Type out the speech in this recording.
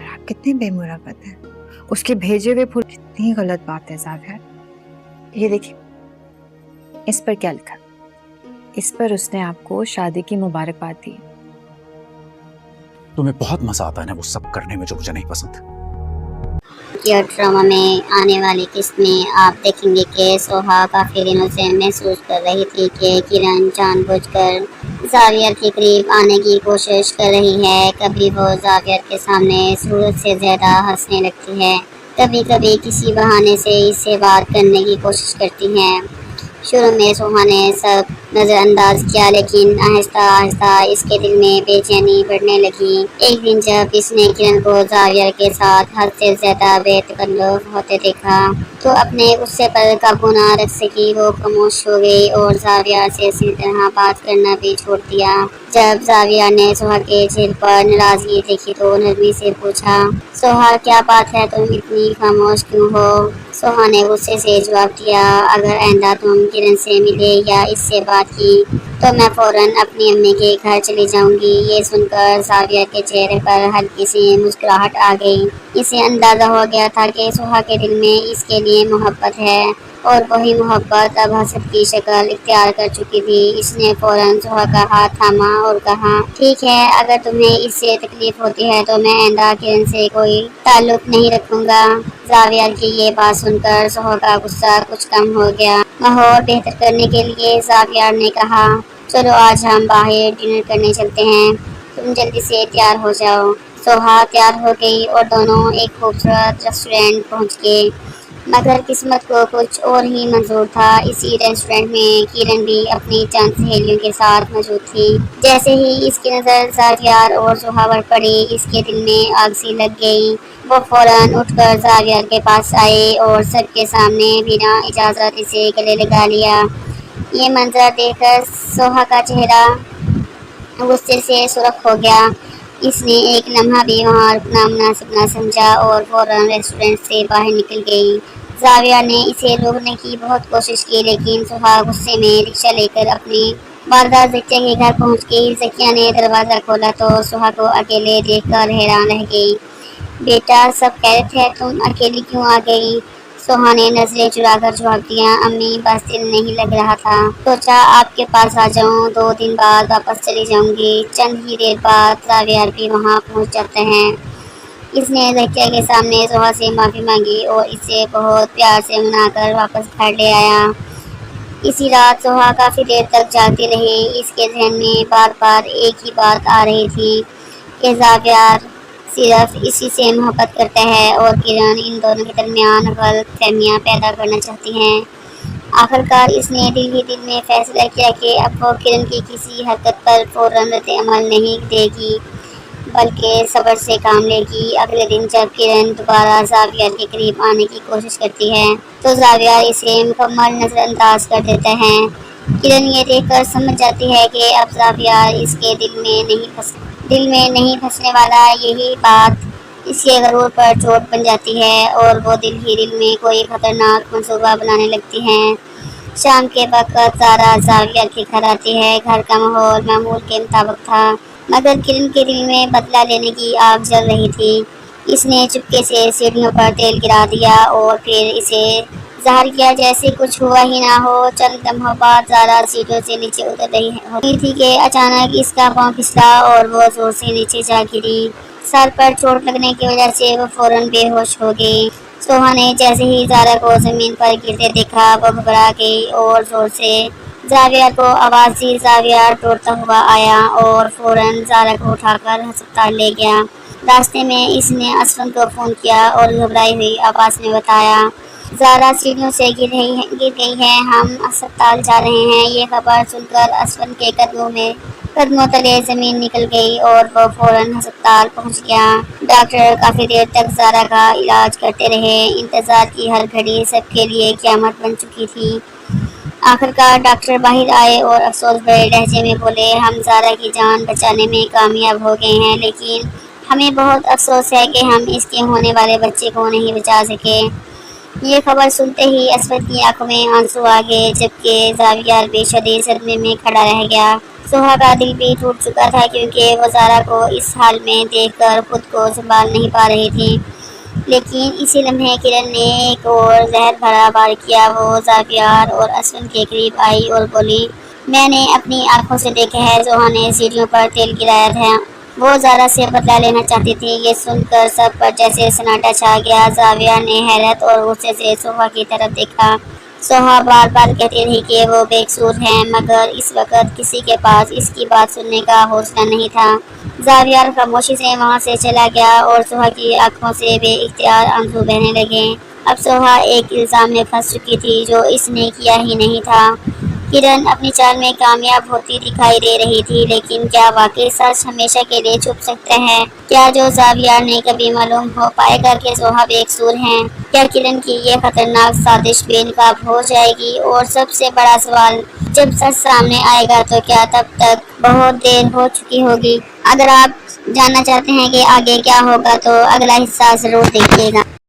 आप कितने बेमुरवत हैं। उसके भेजे हुए फूल कितनी गलत बात है ज़ावियर। ये देखिए, इस पर क्या लिखा? इस पर उसने आपको शादी की मुबारकबाद दी। तुम्हें बहुत मजा आता है ना वो सब करने में जो मुझे नहीं पसंद। ईयर ड्रामा में आने वाली किस्त में आप देखेंगे कि सोहा काफ़ी दिनों से महसूस कर रही थी कि किरण जानबूझकर ज़ावियर के करीब आने की कोशिश कर रही है। कभी वो ज़ावियर के सामने सूरज से ज़्यादा हंसने लगती है, कभी कभी किसी बहाने से इससे बात करने की कोशिश करती हैं। शुरू में सोहा ने सब नज़रअंदाज किया, लेकिन आहिस्ता आहिस्ता इसके दिल में बेचैनी बढ़ने लगी। एक दिन जब इसने किरण को ज़ावियर के साथ हद से ज़्यादा बेतकल्लुफ़ होते देखा तो अपने गुस्से पर काबू न रख सकी। वो खामोश हो गई और ज़ावियर से इसी तरह बात करना भी छोड़ दिया। जब ज़ावियर ने सोहा के चेहरे पर नाराज़गी देखी तो नरमी से पूछा, सोहा क्या बात है, तुम इतनी खामोश क्यों हो? सोहा ने गुस्से से जवाब दिया, अगर आइंदा तुम किरण से मिले या इससे बात की तो मैं फ़ौरन अपनी अम्मी के घर चली जाऊंगी। ये सुनकर ज़ावियर के चेहरे पर हल्की सी मुस्कुराहट आ गई। इसे अंदाज़ा हो गया था कि सोहा के दिल में इसके लिए मोहब्बत है और वही मोहब्बत अब हसद की शक्ल इख्तियार कर चुकी थी। इसने फ़ौरन सोहा का हाथ थामा और कहा, ठीक है, अगर तुम्हें इससे तकलीफ होती है तो मैं आइंदा किरण से कोई ताल्लुक नहीं रखूँगा। ज़ावियर की ये बात सुनकर सोहा का गुस्सा कुछ कम हो गया। माहौल बेहतर करने के लिए ज़ावियर ने कहा, चलो आज हम बाहर डिनर करने चलते हैं, तुम जल्दी से तैयार हो जाओ। सोहा तैयार हो गई और दोनों एक खूबसूरत रेस्टोरेंट पहुंच गए, मगर किस्मत को कुछ और ही मंजूर था। इसी रेस्टोरेंट में किरण भी अपनी चंद सहेलियों के साथ मौजूद थी। जैसे ही इसकी नज़र ज़ावियर और सोहा पर पड़ी, इसके दिल में आग सी लग गई। वो फ़ौरन उठकर ज़ावियर के पास आए और सबके सामने बिना इजाज़त इसे गले लगा लिया। ये मंजर देखकर सोहा का चेहरा गुस्से से सुर्ख हो गया। इसने एक लम्हा भी वहाँ रुकना मुनासिब न समझा और फ़ौरन रेस्टोरेंट से बाहर निकल गई। ज़ावियर ने इसे रोकने की बहुत कोशिश की, लेकिन सोहा गुस्से में रिक्शा लेकर अपनी वालदा ज़किया के घर पहुँच गई। ज़किया ने दरवाज़ा खोला तो सोहा को अकेले देखकर हैरान रह गई। बेटा, सब खैरियत है, तुम अकेली क्यों आ गई? सोहा ने नजरें चुराकर जवाब दिया, अम्मी बस दिल नहीं लग रहा था, सोचा आपके पास आ जाऊं, 2 दिन बाद वापस चली जाऊंगी। चंद ही देर बाद ज़ावियर भी वहां पहुंच जाते हैं। इसने ज़किया के सामने सोहा से माफ़ी मांगी और इसे बहुत प्यार से मनाकर वापस घर ले आया। इसी रात सोहा काफ़ी देर तक जागती रही। इसके जहन में बार बार एक ही बात आ रही थी कि ज़ावियर सिर्फ इसी से मोहब्बत करता है और किरण इन दोनों के दरमियान गलतफहमियां पैदा करना चाहती हैं। आखिरकार इसने दिल ही दिल में फैसला किया कि अब वो किरण की किसी हरकत पर फ़ौरन रद्द-ए-अमल नहीं देगी, बल्कि सब्र से काम लेगी। अगले दिन जब किरण दोबारा ज़ावियर के करीब आने की कोशिश करती है तो ज़ावियर इसे मुकम्मल नज़रअंदाज कर देता है। किरण ये देखकर समझ जाती है कि अब ज़ावियर इसके दिल में नहीं फंसने वाला। यही बात इसके गरूर पर चोट बन जाती है और वो दिल ही दिल में कोई खतरनाक मंसूबा बनाने लगती हैं। शाम के वक्त ज़ारा ज़ावियर के घर आती है। घर का माहौल मामूल के मुताबिक था, मगर किरण के दिल में बदला लेने की आग जल रही थी। इसने चुपके से सीढ़ियों पर तेल गिरा दिया और फिर इसे ज़ाहिर किया जैसे कुछ हुआ ही ना हो। चंद लम्हों बाद ज़ारा सीढ़ियों से नीचे उतर रही होती थी कि अचानक इसका पाँव फिसला और वो जोर से नीचे जा गिरी। सर पर चोट लगने की वजह से वो फ़ौरन बेहोश हो गई। सोहा ने जैसे ही ज़ारा को ज़मीन पर गिरते देखा, वो घबरा गई और ज़ोर से ज़ावियर को आवाज़ दी। ज़ावियर दौड़ता हुआ आया और फ़ौरन ज़ारा को उठाकर अस्पताल ले गया। रास्ते में इसने असफन को फ़ोन किया और घबराई हुई आवाज़ में बताया, ज़ारा सीढ़ियों से गिर गई है, हम अस्पताल जा रहे हैं। ये खबर सुनकर असफन के कदमों तले ज़मीन निकल गई और वो फ़ौरन अस्पताल पहुंच गया। डॉक्टर काफ़ी देर तक ज़ारा का इलाज करते रहे। इंतज़ार की हर घड़ी सबके लिए क़यामत बन चुकी थी। आखिरकार डॉक्टर बाहर आए और अफसोस भरे लहजे में बोले, हम ज़ारा की जान बचाने में कामयाब हो गए हैं, लेकिन हमें बहुत अफसोस है कि हम इसके होने वाले बच्चे को नहीं बचा सके। ये खबर सुनते ही असफर की आंखों में आंसू आ गए, जबकि ज़ावियर बेशदीद सदमे में खड़ा रह गया। सोहा का दिल भी टूट चुका था क्योंकि वो ज़ारा को इस हाल में देखकर खुद को संभाल नहीं पा रही थी। लेकिन इसी लम्हे किरण ने एक और जहर भरा वार किया। वो ज़ावियर और अश्विन के करीब आई और बोली, मैंने अपनी आंखों से देखा है जोहा ने सीढ़ियों पर तेल गिराया था। वो ज़ारा से बदला लेना चाहती थी। ये सुनकर सब पर जैसे सन्नाटा छा गया। ज़ावियर ने हैरत और गुस्से से सोहा की तरफ देखा। सोहा बार बार कहती रही कि वो बेकसूर है, मगर इस वक्त किसी के पास इसकी बात सुनने का हौसला नहीं था। ज़ावियर खामोशी से वहाँ से चला गया और सोहा की आंखों से बेइख्तियार आंसू बहने लगे। अब सोहा एक इल्ज़ाम में फंस चुकी थी जो इसने किया ही नहीं था। किरण अपनी चाल में कामयाब होती दिखाई दे रही थी, लेकिन क्या वाकई सच हमेशा के लिए छुप सकता है? क्या जो ज़ावियर ने कभी मालूम हो पाएगा कि सोहा बेकसूर हैं? क्या किरण की ये खतरनाक साजिश बेनकाब हो जाएगी? और सबसे बड़ा सवाल, जब सच सामने आएगा तो क्या तब तक बहुत देर हो चुकी होगी? अगर आप जानना चाहते हैं कि आगे क्या होगा तो अगला हिस्सा ज़रूर देखिएगा।